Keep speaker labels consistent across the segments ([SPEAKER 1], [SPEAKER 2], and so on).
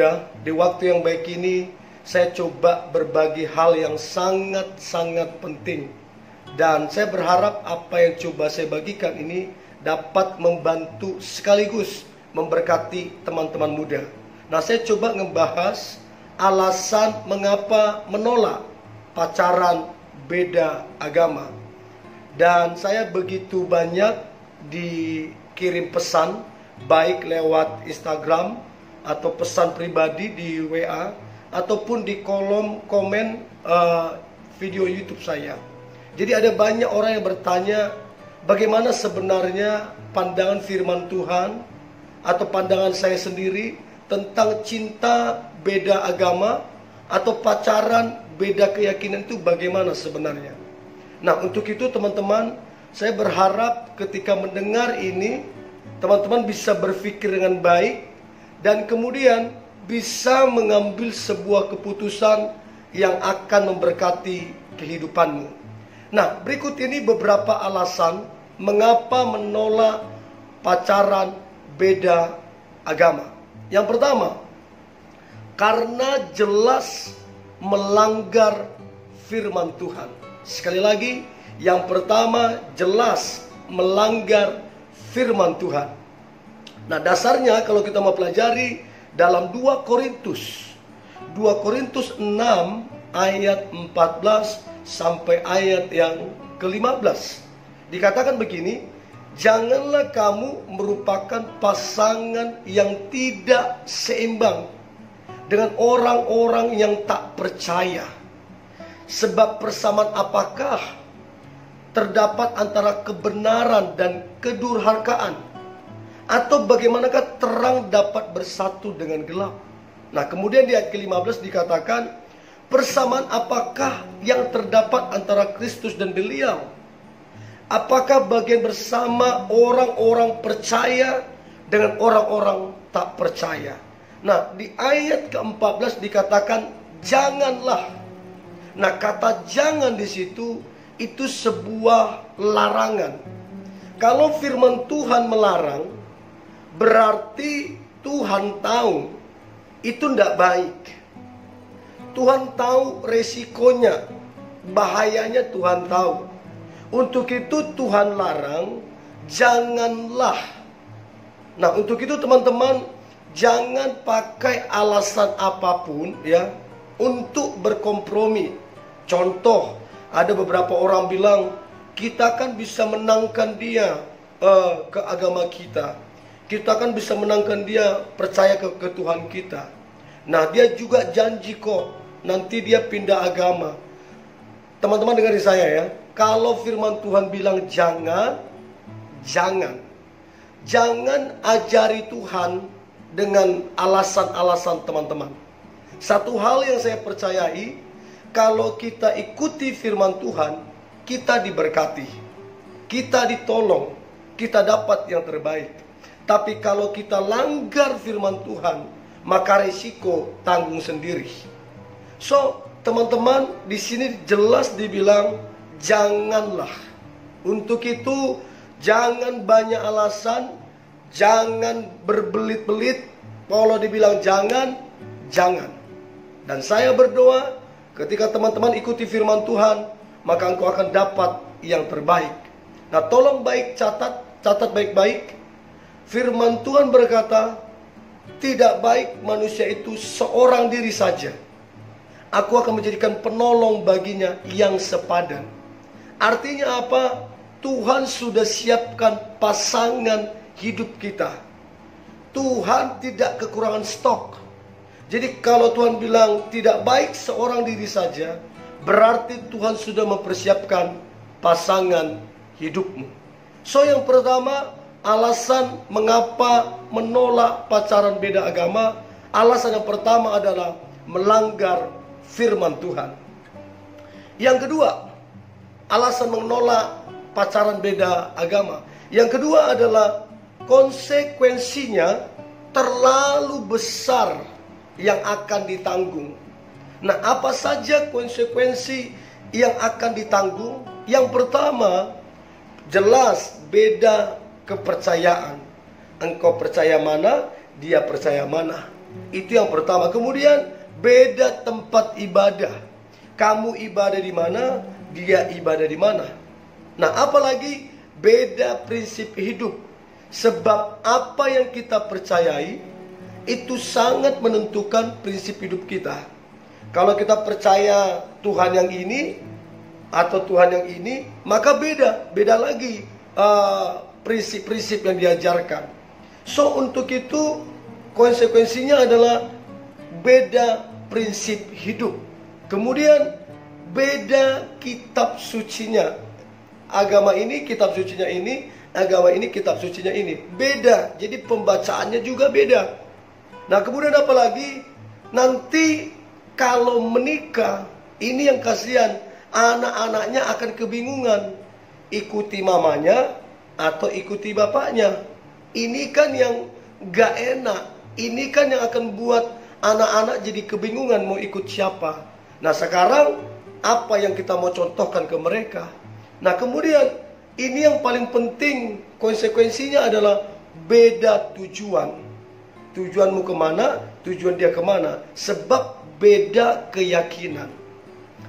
[SPEAKER 1] muda, di waktu yang baik ini saya coba berbagi hal yang sangat-sangat penting. Dan saya berharap apa yang coba saya bagikan ini dapat membantu sekaligus memberkati teman-teman muda. Nah, saya coba ngebahas alasan mengapa menolak pacaran beda agama. Dan saya begitu banyak dikirim pesan, baik lewat Instagram atau pesan pribadi di WA, ataupun di kolom komen video YouTube saya. Jadi ada banyak orang yang bertanya, bagaimana sebenarnya pandangan firman Tuhan atau pandangan saya sendiri tentang cinta beda agama atau pacaran beda keyakinan itu bagaimana sebenarnya. Nah, untuk itu teman-teman, saya berharap ketika mendengar ini, teman-teman bisa berpikir dengan baik dan kemudian bisa mengambil sebuah keputusan yang akan memberkati kehidupanmu. Nah, berikut ini beberapa alasan mengapa menolak pacaran beda agama. Yang pertama, karena jelas melanggar firman Tuhan. Sekali lagi, yang pertama jelas melanggar firman Tuhan. Nah, dasarnya kalau kita mau pelajari dalam 2 Korintus 6 ayat 14 sampai ayat yang ke-15. Dikatakan begini, janganlah kamu merupakan pasangan yang tidak seimbang dengan orang-orang yang tak percaya. Sebab persamaan apakah terdapat antara kebenaran dan kedurhakaan? Atau bagaimanakah terang dapat bersatu dengan gelap? Nah, kemudian di ayat ke-15 dikatakan, persamaan apakah yang terdapat antara Kristus dan beliau? Apakah bagian bersama orang-orang percaya dengan orang-orang tak percaya? Nah, di ayat ke-14 dikatakan janganlah. Nah, kata jangan di situ itu sebuah larangan. Kalau firman Tuhan melarang, berarti Tuhan tahu itu tidak baik. Tuhan tahu resikonya, bahayanya Tuhan tahu. Untuk itu Tuhan larang, janganlah. Nah, untuk itu teman-teman, jangan pakai alasan apapun ya untuk berkompromi. Contoh, ada beberapa orang bilang, kita kan bisa menangkan dia ke agama kita. Kita kan bisa menangkan dia percaya ke Tuhan kita. Nah, dia juga janji kok nanti dia pindah agama. Teman-teman dengar saya ya. Kalau firman Tuhan bilang jangan ajari Tuhan dengan alasan-alasan teman-teman. Satu hal yang saya percayai, kalau kita ikuti firman Tuhan, kita diberkati, kita ditolong, kita dapat yang terbaik. Tapi kalau kita langgar firman Tuhan, maka risiko tanggung sendiri. So, teman-teman, di sini jelas dibilang janganlah. Untuk itu, jangan banyak alasan, jangan berbelit-belit. Kalau dibilang jangan. Dan saya berdoa, ketika teman-teman ikuti firman Tuhan, maka engkau akan dapat yang terbaik. Nah, tolong catat baik-baik. Firman Tuhan berkata, tidak baik manusia itu seorang diri saja. Aku akan menjadikan penolong baginya yang sepadan. Artinya apa? Tuhan sudah siapkan pasangan hidup kita. Tuhan tidak kekurangan stok. Jadi kalau Tuhan bilang tidak baik seorang diri saja, berarti Tuhan sudah mempersiapkan pasangan hidupmu. So, yang pertama, alasan mengapa menolak pacaran beda agama. Alasan yang pertama adalah melanggar firman Tuhan. Yang kedua, alasan menolak pacaran beda agama. Yang kedua adalah konsekuensinya terlalu besar yang akan ditanggung. Nah, apa saja konsekuensi yang akan ditanggung? Yang pertama, jelas beda kepercayaan. Engkau percaya mana, dia percaya mana. Itu yang pertama. Kemudian beda tempat ibadah. Kamu ibadah di mana, dia ibadah di mana. Nah, apalagi beda prinsip hidup. Sebab apa yang kita percayai itu sangat menentukan prinsip hidup kita. Kalau kita percaya Tuhan yang ini atau Tuhan yang ini, maka beda lagi prinsip-prinsip yang diajarkan. So, untuk itu konsekuensinya adalah beda prinsip hidup. Kemudian beda kitab sucinya. Agama ini kitab sucinya ini, agama ini kitab sucinya ini. Beda. Jadi pembacaannya juga beda. Nah, kemudian apa lagi? Nanti kalau menikah, ini yang kasihan, anak-anaknya akan kebingungan. Ikuti mamanya atau ikuti bapaknya. Ini kan yang gak enak. Ini kan yang akan buat anak-anak jadi kebingungan mau ikut siapa. Nah, sekarang apa yang kita mau contohkan ke mereka? Nah, kemudian ini yang paling penting, konsekuensinya adalah beda tujuan. Tujuanmu kemana, tujuan dia kemana. Sebab beda keyakinan.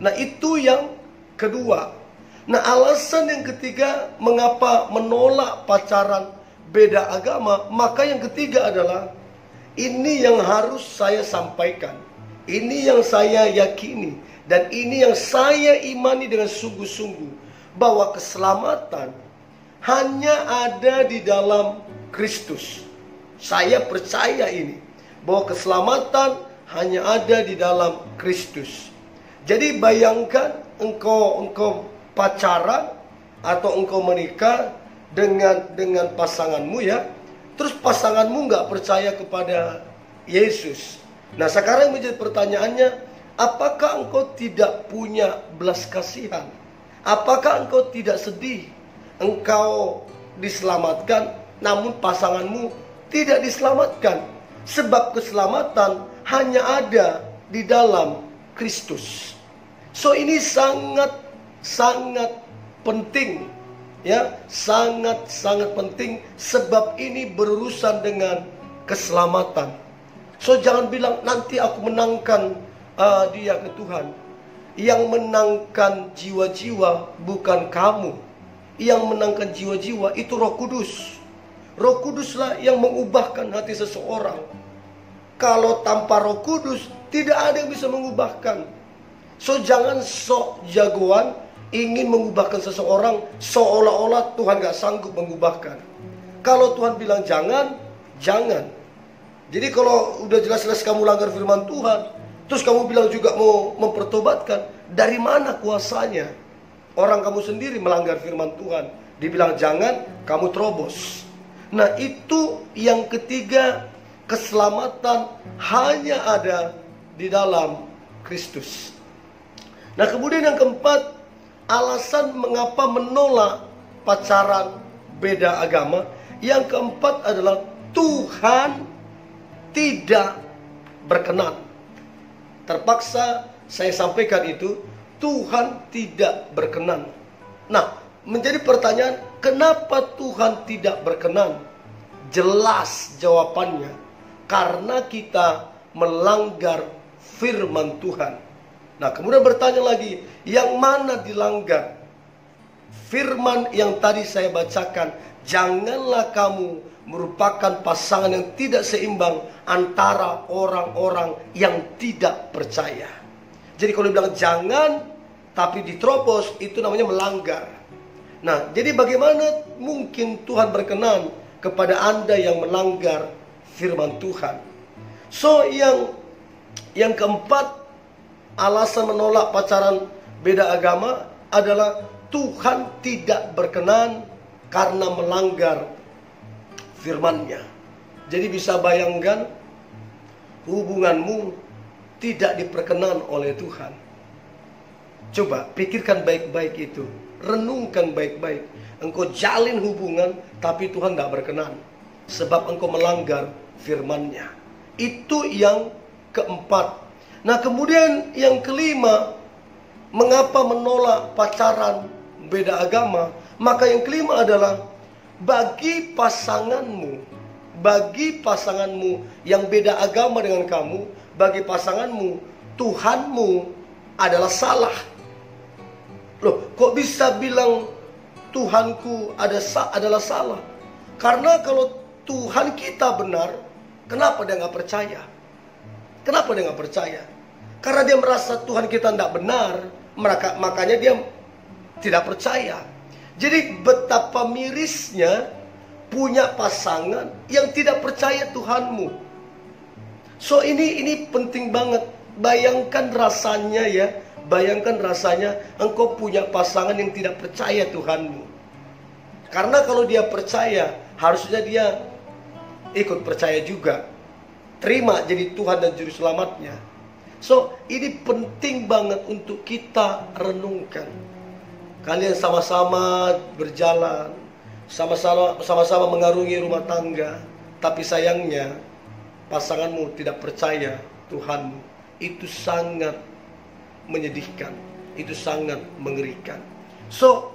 [SPEAKER 1] Nah, itu yang kedua. Nah, alasan yang ketiga mengapa menolak pacaran beda agama, maka yang ketiga adalah ini yang harus saya sampaikan. Ini yang saya yakini. Dan ini yang saya imani dengan sungguh-sungguh. Bahwa keselamatan hanya ada di dalam Kristus. Saya percaya ini. Bahwa keselamatan hanya ada di dalam Kristus. Jadi bayangkan engkau pacaran atau engkau menikah dengan pasanganmu ya. Terus pasanganmu nggak percaya kepada Yesus. Nah, sekarang menjadi pertanyaannya, apakah engkau tidak punya belas kasihan? Apakah engkau tidak sedih? Engkau diselamatkan, namun pasanganmu tidak diselamatkan. Sebab keselamatan hanya ada di dalam Kristus. So, ini sangat penting. Ya, sangat penting. Sebab ini berurusan dengan keselamatan. So, jangan bilang nanti aku menangkan dia ke Tuhan. Yang menangkan jiwa-jiwa bukan kamu. Yang menangkan jiwa-jiwa itu Roh Kudus. Roh Kuduslah yang mengubahkan hati seseorang. Kalau tanpa Roh Kudus, tidak ada yang bisa mengubahkan. So, jangan sok jagoan ingin mengubahkan seseorang seolah-olah Tuhan gak sanggup mengubahkan. Kalau Tuhan bilang jangan. Jadi kalau udah jelas-jelas kamu langgar firman Tuhan, terus kamu bilang juga mau mempertobatkan, dari mana kuasanya? Orang kamu sendiri melanggar firman Tuhan, dibilang jangan, kamu terobos. Nah, itu yang ketiga, keselamatan hanya ada di dalam Kristus. Nah, kemudian yang keempat, alasan mengapa menolak pacaran beda agama. Yang keempat adalah Tuhan tidak berkenan. Terpaksa saya sampaikan itu, Tuhan tidak berkenan. Nah, menjadi pertanyaan, kenapa Tuhan tidak berkenan? Jelas jawabannya, karena kita melanggar firman Tuhan. Nah, kemudian bertanya lagi, yang mana dilanggar? Firman yang tadi saya bacakan, janganlah kamu merupakan pasangan yang tidak seimbang antara orang-orang yang tidak percaya. Jadi kalau dibilang jangan, tapi diterobos, itu namanya melanggar. Nah, jadi bagaimana mungkin Tuhan berkenan kepada Anda yang melanggar firman Tuhan? So, yang keempat, alasan menolak pacaran beda agama adalah Tuhan tidak berkenan karena melanggar firman-Nya. Jadi bisa bayangkan, hubunganmu tidak diperkenan oleh Tuhan. Coba pikirkan baik-baik itu, renungkan baik-baik. Engkau jalin hubungan tapi Tuhan tidak berkenan, sebab engkau melanggar firman-Nya. Itu yang keempat. Nah, kemudian yang kelima, mengapa menolak pacaran beda agama? Maka yang kelima adalah bagi pasanganmu bagi pasanganmu yang beda agama dengan kamu, bagi pasanganmu, Tuhanmu adalah salah. Loh, kok bisa bilang Tuhanku adalah salah? Karena kalau Tuhan kita benar, kenapa dia nggak percaya? Kenapa dia nggak percaya? Karena dia merasa Tuhan kita tidak benar, makanya dia tidak percaya. Jadi betapa mirisnya punya pasangan yang tidak percaya Tuhanmu. So ini penting banget. Bayangkan rasanya ya, bayangkan rasanya engkau punya pasangan yang tidak percaya Tuhanmu. Karena kalau dia percaya, harusnya dia ikut percaya juga. Terima jadi Tuhan dan Juru Selamatnya. So ini penting banget untuk kita renungkan. Kalian sama-sama berjalan, sama-sama mengarungi rumah tangga, tapi sayangnya pasanganmu tidak percaya Tuhanmu. Itu sangat menyedihkan, itu sangat mengerikan. So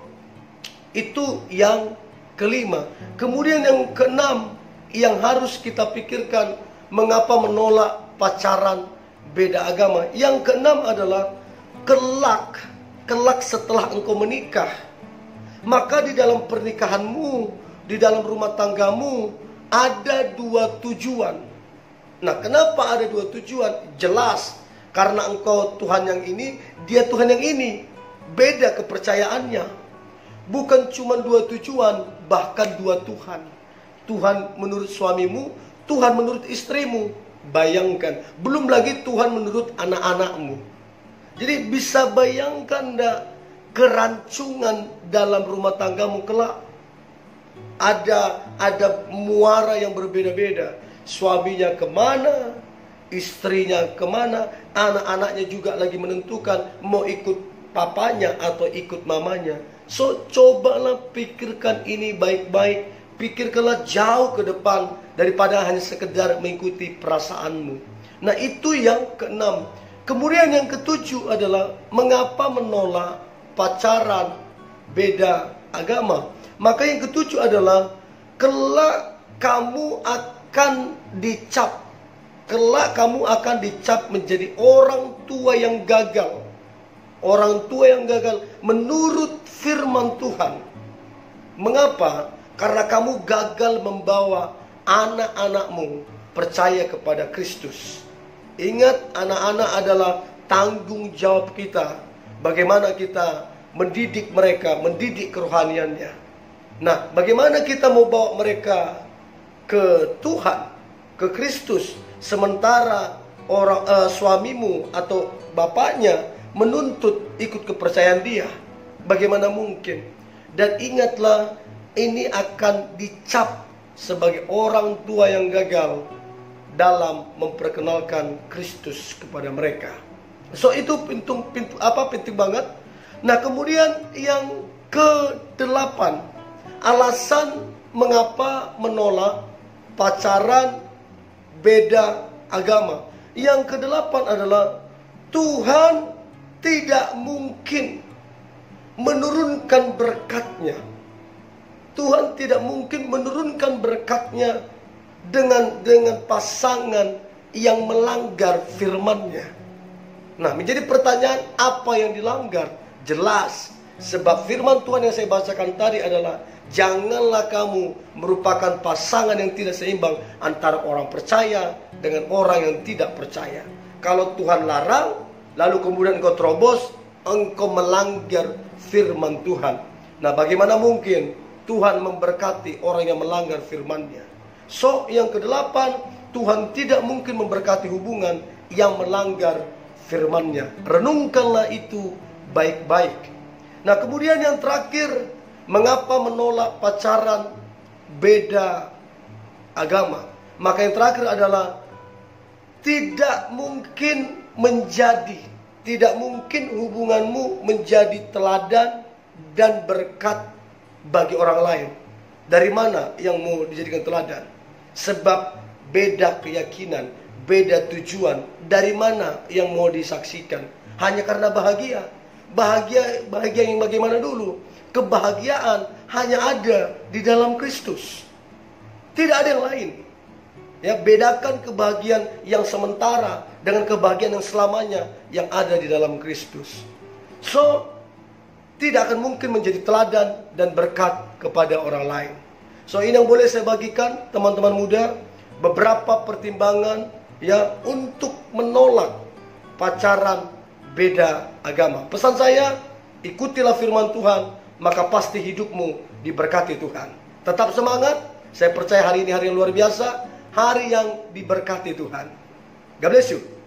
[SPEAKER 1] itu yang kelima. Kemudian yang keenam yang harus kita pikirkan, mengapa menolak pacaran beda agama. Yang keenam adalah kelak setelah engkau menikah, maka di dalam pernikahanmu, di dalam rumah tanggamu ada dua tujuan. Nah, kenapa ada dua tujuan? Jelas, karena engkau Tuhan yang ini, dia Tuhan yang ini. Beda kepercayaannya. Bukan cuma dua tujuan, bahkan dua Tuhan. Tuhan menurut suamimu, Tuhan menurut istrimu. Bayangkan, belum lagi Tuhan menurut anak-anakmu. Jadi bisa bayangkan enggak kerancungan dalam rumah tanggamu kelak? Ada muara yang berbeda-beda. Suaminya kemana, istrinya kemana, anak-anaknya juga lagi menentukan mau ikut papanya atau ikut mamanya. So cobalah pikirkan ini baik-baik. Pikirkanlah jauh ke depan daripada hanya sekedar mengikuti perasaanmu. Nah itu yang keenam. Kemudian yang ketujuh adalah mengapa menolak pacaran beda agama. Maka yang ketujuh adalah kelak kamu akan dicap. Kelak kamu akan dicap menjadi orang tua yang gagal. Orang tua yang gagal menurut firman Tuhan. Mengapa? Karena kamu gagal membawa anak-anakmu percaya kepada Kristus. Ingat, anak-anak adalah tanggung jawab kita. Bagaimana kita mendidik mereka, mendidik kerohaniannya. Nah, bagaimana kita mau bawa mereka ke Tuhan, ke Kristus, sementara suamimu atau bapaknya menuntut ikut kepercayaan dia? Bagaimana mungkin? Dan ingatlah, ini akan dicap sebagai orang tua yang gagal dalam memperkenalkan Kristus kepada mereka. So itu penting banget. Nah, kemudian yang ke-8, alasan mengapa menolak pacaran beda agama. Yang ke-8 adalah Tuhan tidak mungkin menurunkan berkat-Nya. Tuhan tidak mungkin menurunkan berkat-Nya dengan pasangan yang melanggar firman-Nya. Nah, menjadi pertanyaan, apa yang dilanggar? Jelas, sebab firman Tuhan yang saya bacakan tadi adalah janganlah kamu merupakan pasangan yang tidak seimbang antara orang percaya dengan orang yang tidak percaya. Kalau Tuhan larang, lalu kemudian engkau terobos, engkau melanggar firman Tuhan. Nah, bagaimana mungkin Tuhan memberkati orang yang melanggar firman-Nya? So, yang ke-8, Tuhan tidak mungkin memberkati hubungan yang melanggar firman-Nya. Renungkanlah itu baik-baik. Nah, kemudian yang terakhir, mengapa menolak pacaran beda agama? Maka yang terakhir adalah tidak mungkin hubunganmu menjadi teladan dan berkat bagi orang lain. Dari mana yang mau dijadikan teladan? Sebab beda keyakinan, beda tujuan. Dari mana yang mau disaksikan? Hanya karena bahagia. Bahagia yang bagaimana dulu? Kebahagiaan hanya ada di dalam Kristus. Tidak ada yang lain. Ya, bedakan kebahagiaan yang sementara dengan kebahagiaan yang selamanya yang ada di dalam Kristus. So, tidak akan mungkin menjadi teladan dan berkat kepada orang lain. So, ini yang boleh saya bagikan teman-teman muda, beberapa pertimbangan ya untuk menolak pacaran beda agama. Pesan saya, ikutilah firman Tuhan, maka pasti hidupmu diberkati Tuhan. Tetap semangat, saya percaya hari ini hari yang luar biasa, hari yang diberkati Tuhan. God bless you.